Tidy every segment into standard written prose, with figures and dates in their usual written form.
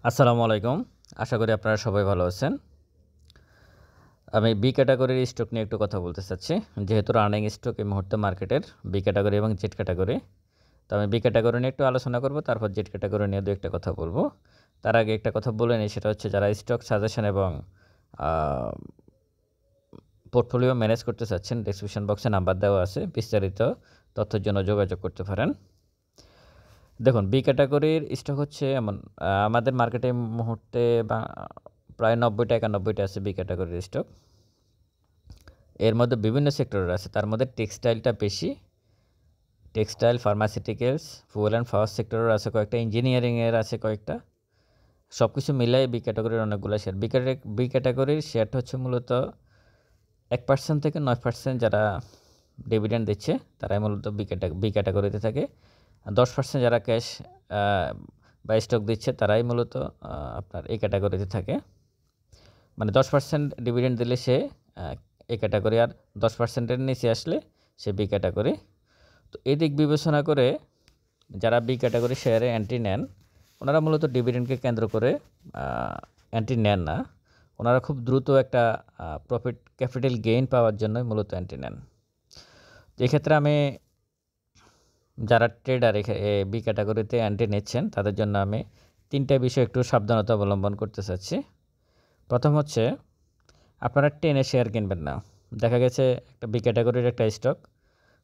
আসসালামু আলাইকুম। আশা করি আপনারা সবাই ভালো আছেন। আমি বি ক্যাটাগরির স্টক নিয়ে একটু কথা বলতে চাচ্ছি। যেহেতু রানিং স্টক এই মুহূর্তে মার্কেটের বি ক্যাটাগরি এবং জেড ক্যাটাগরি। তো আমি বি ক্যাটাগরি নিয়ে একটু আলোচনা করব, তারপর জেড ক্যাটাগরি নিয়ে ২-১ টা কথা বলব। তার আগে একটা কথা বলে নিই, সেটা হচ্ছে যারা স্টক সাজেশন এবং আ পোর্টফোলিও ম্যানেজ করতে চাচ্ছেন, ডেসক্রিপশন বক্সে নাম্বার দেওয়া আছে। বিস্তারিত তথ্যের জন্য যোগাযোগ করতে পারেন। দেখুন, বি ক্যাটাগরির স্টক হচ্ছে এমন, আমাদের মার্কেটে এই মুহূর্তে প্রায় ৯০-৯১টা আছে বি ক্যাটাগরির স্টক। এর মধ্যে বিভিন্ন সেক্টরের আছে, তার মধ্যে টেক্সটাইলটা বেশি। Textile, pharmaceuticals, fuel and power সেক্টরের আছে কয়েকটা, ইঞ্জিনিয়ারিংয়ের আছে কয়েকটা। সব কিছু মিলাই বি ক্যাটাগরির অনেকগুলো শেয়ার। বি ক্যাটাগরির শেয়ারটা হচ্ছে মূলত ১% থেকে ৯% যারা ডিভিডেন্ড দিচ্ছে তারাই মূলত বি ক্যাটাগরিতে থাকে। 10% যারা ক্যাশ বা স্টক দিচ্ছে তারাই মূলত আপনার এই ক্যাটাগরিতে থাকে। মানে 10% ডিভিডেন্ড দিলে সে এ ক্যাটাগরি, আর 10%-এর নিচে আসলে সে বি ক্যাটাগরি। তো এই দিক বিবেচনা করে যারা বি ক্যাটাগরি শেয়ারে এন্ট্রি নেন, ওনারা মূলত ডিভিডেন্ডকে কেন্দ্র করে এন্ট্রি নেন না। ওনারা খুব দ্রুত একটা প্রফিট ক্যাপিটাল গেইন পাওয়ার জন্য মূলত এন্ট্রি নেন। তো এক্ষেত্রে আমি যারা ট্রেডার বি ক্যাটাগরিতে এন্ট্রি নিচ্ছেন তাদের জন্য আমি 3টা বিষয় একটু সাবধানতা অবলম্বন করতে চাচ্ছি। প্রথম হচ্ছে, আপনারা টেনে শেয়ার কিনবেন না। দেখা গেছে একটা বি ক্যাটাগরির একটা স্টক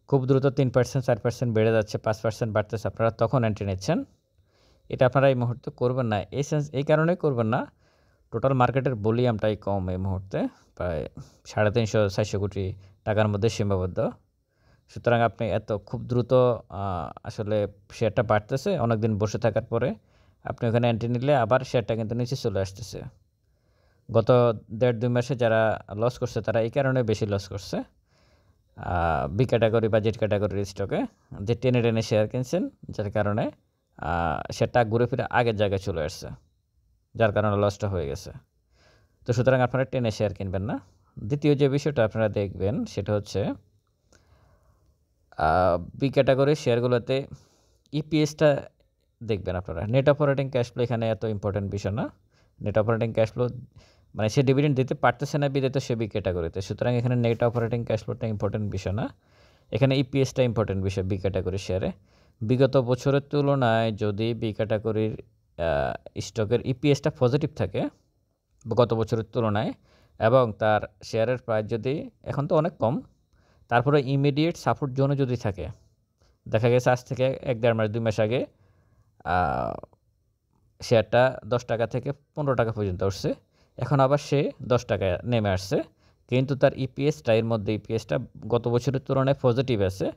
খুব দ্রুত 3%, 4% বেড়ে যাচ্ছে, 5% বাড়তেছে, আপনারা তখন এন্ট্রি নিচ্ছেন। এটা আপনারা এই মুহূর্তে করবেন না। এই কারণেই করবেন না, টোটাল মার্কেটের ভলিউমটাই কম এই মুহূর্তে, প্রায় 350-400 কোটি টাকার মধ্যে সীমাবদ্ধ। সুতরাং আপনি খুব দ্রুত আসলে শেয়ারটা বাড়তেছে, অনেকদিন বসে থাকার পরে আপনি ওখানে এন্ট্রি নিলে আবার শেয়ারটা কিন্তু নিচে চলে আসতেছে। গত 1.5-2 মাসে যারা লস করছে তারা এই কারণে বেশি লস করছে বি ক্যাটাগরি বা জেড ক্যাটাগরির স্টকে, যে টেনে টেনে শেয়ার কিনছেন, যার কারণে শেয়ারটা ঘুরে ফিরে আগের জায়গায় চলে আসছে, যার কারণে লসটা হয়ে গেছে। তো সুতরাং আপনারা টেনে শেয়ার কিনবেন না। দ্বিতীয় যে বিষয়টা আপনারা দেখবেন সেটা হচ্ছে, বি ক্যাটাগরির শেয়ারগুলোতে ইপিএসটা দেখবেন আপনারা। নেট অপারেটিং ক্যাশ ফ্লো এখানে এত ইম্পর্টেন্ট বিষয় না। নেট অপারেটিং ক্যাশ ফ্লো মানে সে ডিভিডেন্ড দিতে পারতেছে না বিধায় তো সে বি ক্যাটাগরিতে। সুতরাং এখানে নেট অপারেটিং ক্যাশ ফ্লোটা ইম্পর্টেন্ট বিষয় না, এখানে ইপিএসটা ইম্পর্টেন্ট বিষয় বি ক্যাটাগরির শেয়ারে। বিগত বছরের তুলনায় যদি বি ক্যাটাগরির স্টকের ইপিএসটা পজিটিভ থাকে গত বছরের তুলনায়, এবং তার শেয়ারের প্রাইস যদি, এখন তো অনেক কম, তারপরে ইমিডিয়েট সাপোর্ট জোনে যদি থাকে, দেখা গেছে আজ থেকে 1-1.5 মাস 2 মাস আগে শেয়ারটা 10 টাকা থেকে 15 টাকা পর্যন্ত উঠছে, এখন আবার সে 10 টাকায় নেমে আসছে, কিন্তু তার ইপিএসটা, এর মধ্যে ইপিএসটা গত বছরের তুলনায় পজিটিভ আছে,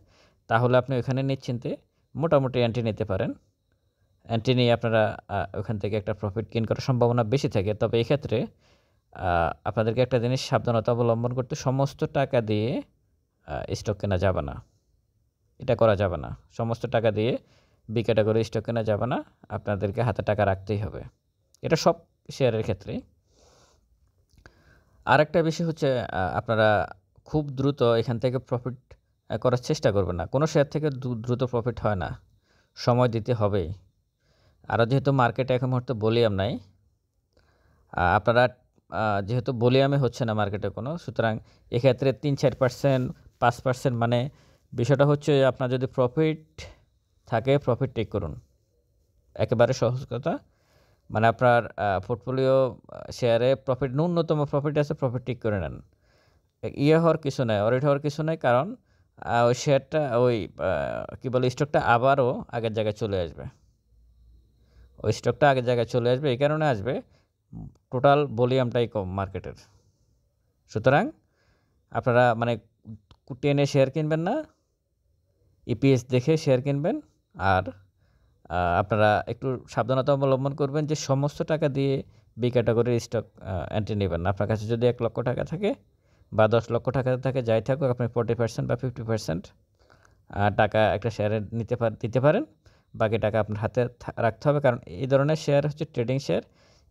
তাহলে আপনি ওখানে নিশ্চিন্তে মোটামুটি এন্ট্রি নিতে পারেন। এন্ট্রি নিয়ে আপনারা ওখান থেকে একটা প্রফিট গেইন করার সম্ভাবনা বেশি থাকে। তবে এক্ষেত্রে আপনাদেরকে একটা জিনিস সাবধানতা অবলম্বন করতে, সমস্ত টাকা দিয়ে স্টক কেনা যাবে না, এটা করা যাবে না। সমস্ত টাকা দিয়ে বি ক্যাটাগরি স্টক কেনা যাবে না, আপনাদেরকে হাতে টাকা রাখতেই হবে। এটা সব শেয়ারের ক্ষেত্রেই। আরেকটা বিষয় হচ্ছে, আপনারা খুব দ্রুত এখান থেকে প্রফিট করার চেষ্টা করবেন না। কোনো শেয়ার থেকে দ্রুত প্রফিট হয় না, সময় দিতে হবেই। আরও যেহেতু মার্কেটে এখন মুহূর্তে ভলিউম নাই, আপনারা যেহেতু ভলিউমে হচ্ছে না মার্কেটে কোনো, সুতরাং এক্ষেত্রে 3-4%, 5%, মানে বিষয়টা হচ্ছে আপনার যদি প্রফিট থাকে প্রফিট টেক করুন, একেবারে সহজ কথা। মানে আপনার পোর্টফোলিও শেয়ারে প্রফিট, ন্যূনতম প্রফিট আছে, প্রফিট টেক করে নেন। হওয়ার কিছু নয়, অরিট হওয়ার কিছু নয়, কারণ ওই শেয়ারটা, ওই কী বলে, স্টকটা আবারও আগের জায়গায় চলে আসবে। ওই স্টকটা আগের জায়গায় চলে আসবে, এই কারণে আসবে টোটাল ভলিউমটাই কম মার্কেটের। সুতরাং আপনারা মানে টেনে শেয়ার কিনবেন না, ইপিএস দেখে শেয়ার কিনবেন। আর আপনারা একটু সাবধানতা অবলম্বন করবেন যে সমস্ত টাকা দিয়ে বি ক্যাটাগরির স্টক এন্ট্রি নেবেন না। আপনার কাছে যদি 1 লক্ষ টাকা থাকে বা 10 লক্ষ টাকা থাকে, যাই থাকুক, আপনি 40% বা 50% টাকা একটা শেয়ারে দিতে পারেন। বাকি টাকা আপনার হাতে রাখতে হবে, কারণ এই ধরনের শেয়ার হচ্ছে ট্রেডিং শেয়ার,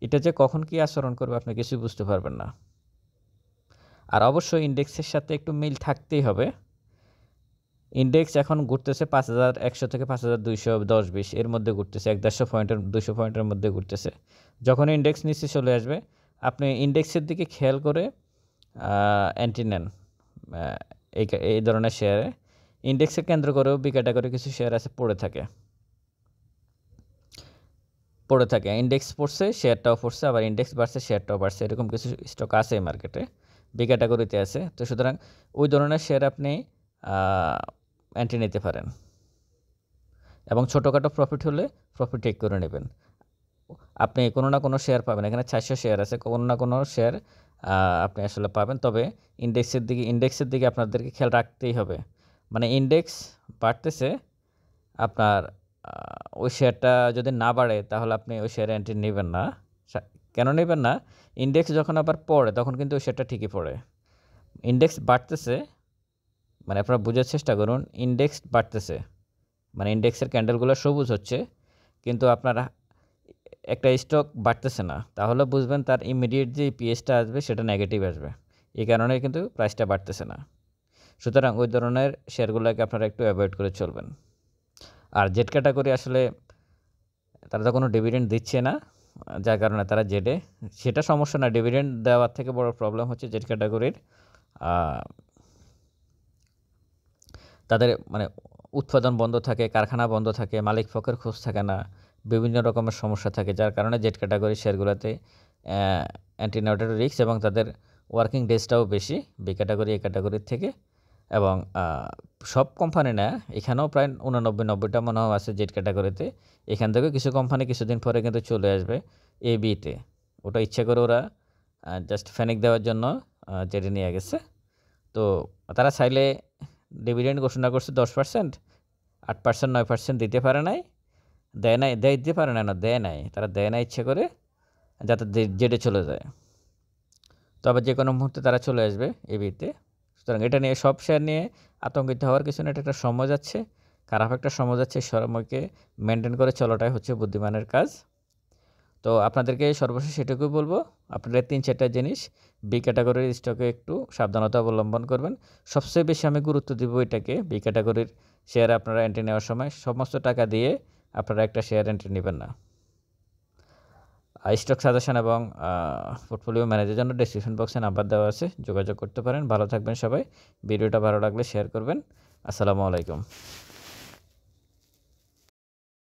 এটা যে কখন কী আচরণ করবে আপনি কিছুই বুঝতে পারবেন না। আর অবশ্যই ইন্ডেক্সের সাথে একটু মিল থাকতেই হবে। ইন্ডেক্স এখন ঘুরতেছে 5100 থেকে 5210-20 এর মধ্যে ঘুরতেছে, 150 পয়েন্টের 200 পয়েন্টের মধ্যে ঘুরতেছে। যখন ইন্ডেক্স নিচে চলে আসবে আপনি ইন্ডেক্সের দিকে খেয়াল করে এন্ট্রি নেন। এই ধরনের শেয়ারে ইন্ডেক্সে কেন্দ্র করেও বি ক্যাটাগরি কিছু শেয়ার আছে পড়ে থাকে। ইন্ডেক্স পড়ছে, শেয়ারটাও পড়ছে, আবার ইন্ডেক্স বাড়ছে, শেয়ারটাও বাড়ছে, এরকম কিছু স্টক আছে এই মার্কেটে, বি ক্যাটাগরিতে আছে। তো সুতরাং ওই ধরনের শেয়ার আপনি এন্ট্রি নিতে পারেন এবং ছোটোখাটো প্রফিট হলে প্রফিট টেক করে নেবেন। আপনি কোনো না কোনো শেয়ার পাবেন, এখানে 400 শেয়ার আছে, কোনো না কোনো শেয়ার আপনি আসলে পাবেন। তবে ইন্ডেক্সের দিকে আপনাদেরকে খেয়াল রাখতেই হবে। মানে ইন্ডেক্স বাড়তেছে, আপনার ওই শেয়ারটা যদি না বাড়ে তাহলে আপনি ওই শেয়ারে এন্ট্রি নেবেন না। কেন নেবেন না? ইন্ডেক্স যখন আবার পড়ে তখন কিন্তু ওই শেয়ারটা ঠিকই পড়ে। ইন্ডেক্স বাড়তেছে, মানে আপনারা বোঝার চেষ্টা করুন, ইন্ডেক্স বাড়তেছে মানে ইন্ডেক্সের ক্যান্ডেলগুলো সবুজ হচ্ছে, কিন্তু আপনার একটা স্টক বাড়তেছে না, তাহলে বুঝবেন তার ইমিডিয়েট যে পিএসটা আসবে সেটা নেগেটিভ আসবে। এই কারণে কিন্তু প্রাইসটা বাড়তেছে না। সুতরাং ওই ধরনের শেয়ারগুলোকে আপনারা একটু অ্যাভয়েড করে চলবেন। আর জেড ক্যাটাগরি আসলে তারা তো কোনো ডিভিডেন্ড দিচ্ছে না, যার কারণে তারা জেডে, সেটা সমস্যা না। ডিভিডেন্ড দেওয়ার থেকে বড় প্রবলেম হচ্ছে জেড ক্যাটাগরির তাদের মানে উৎপাদন বন্ধ থাকে, কারখানা বন্ধ থাকে, মালিক পক্ষের খোঁজ থাকে না, বিভিন্ন রকমের সমস্যা থাকে, যার কারণে জেড ক্যাটাগরি শেয়ারগুলোতে অ্যান্টিনাউটের রিস্ক এবং তাদের ওয়ার্কিং ডেজটাও বেশি বি ক্যাটাগরি এ ক্যাটাগরির থেকে। এবং সব কোম্পানি না, এখানেও প্রায় 89-90টা মনে হয় আছে জেড ক্যাটাগরিতে। এখান থেকে কিছু কোম্পানি কিছুদিন পরে কিন্তু চলে আসবে এ বিতে, ওটা ইচ্ছে করে ওরা জাস্ট ফ্যানিক দেওয়ার জন্য জেডে নিয়ে গেছে। তো তারা চাইলে ডিভিডেন্ড ঘোষণা করছে 10%, 8%, 9% দিতে পারে নাই, দিতে পারে না, দেয় নাই, তারা দেয় না ইচ্ছে করে, যাতে জেডে চলে যায়। তবে যে কোনো মুহূর্তে তারা চলে আসবে এবিতে। সুতরাং এটা নিয়ে সব শেয়ার নিয়ে আতঙ্কিত হওয়ার কিছু না, এটা একটা সময় যাচ্ছে, খারাপ একটা সময় যাচ্ছে, সময়কে মেনটেন করে চলাটাই হচ্ছে বুদ্ধিমানের কাজ। তো আপনাদেরকে সর্বশেষ এটুকুই বলবো, আপনারা 3-4টা জিনিস বি ক্যাটাগরির স্টকে একটু সাবধানতা অবলম্বন করবেন। সবচেয়ে বেশি আমি গুরুত্ব দিব এটাকে, বি ক্যাটাগরির শেয়ারে আপনারা এন্ট্রি নেওয়ার সময় সমস্ত টাকা দিয়ে আপনারা একটা শেয়ার এন্ট্রি নেবেন না। স্টক সাজেশন এবং পোর্টফোলিও ম্যানেজের জন্য ডেসক্রিপশন বক্সে নাম্বার দেওয়া আছে, যোগাযোগ করতে পারেন। ভালো থাকবেন সবাই। ভিডিওটা ভালো লাগলে শেয়ার করবেন। আসসালামু আলাইকুম।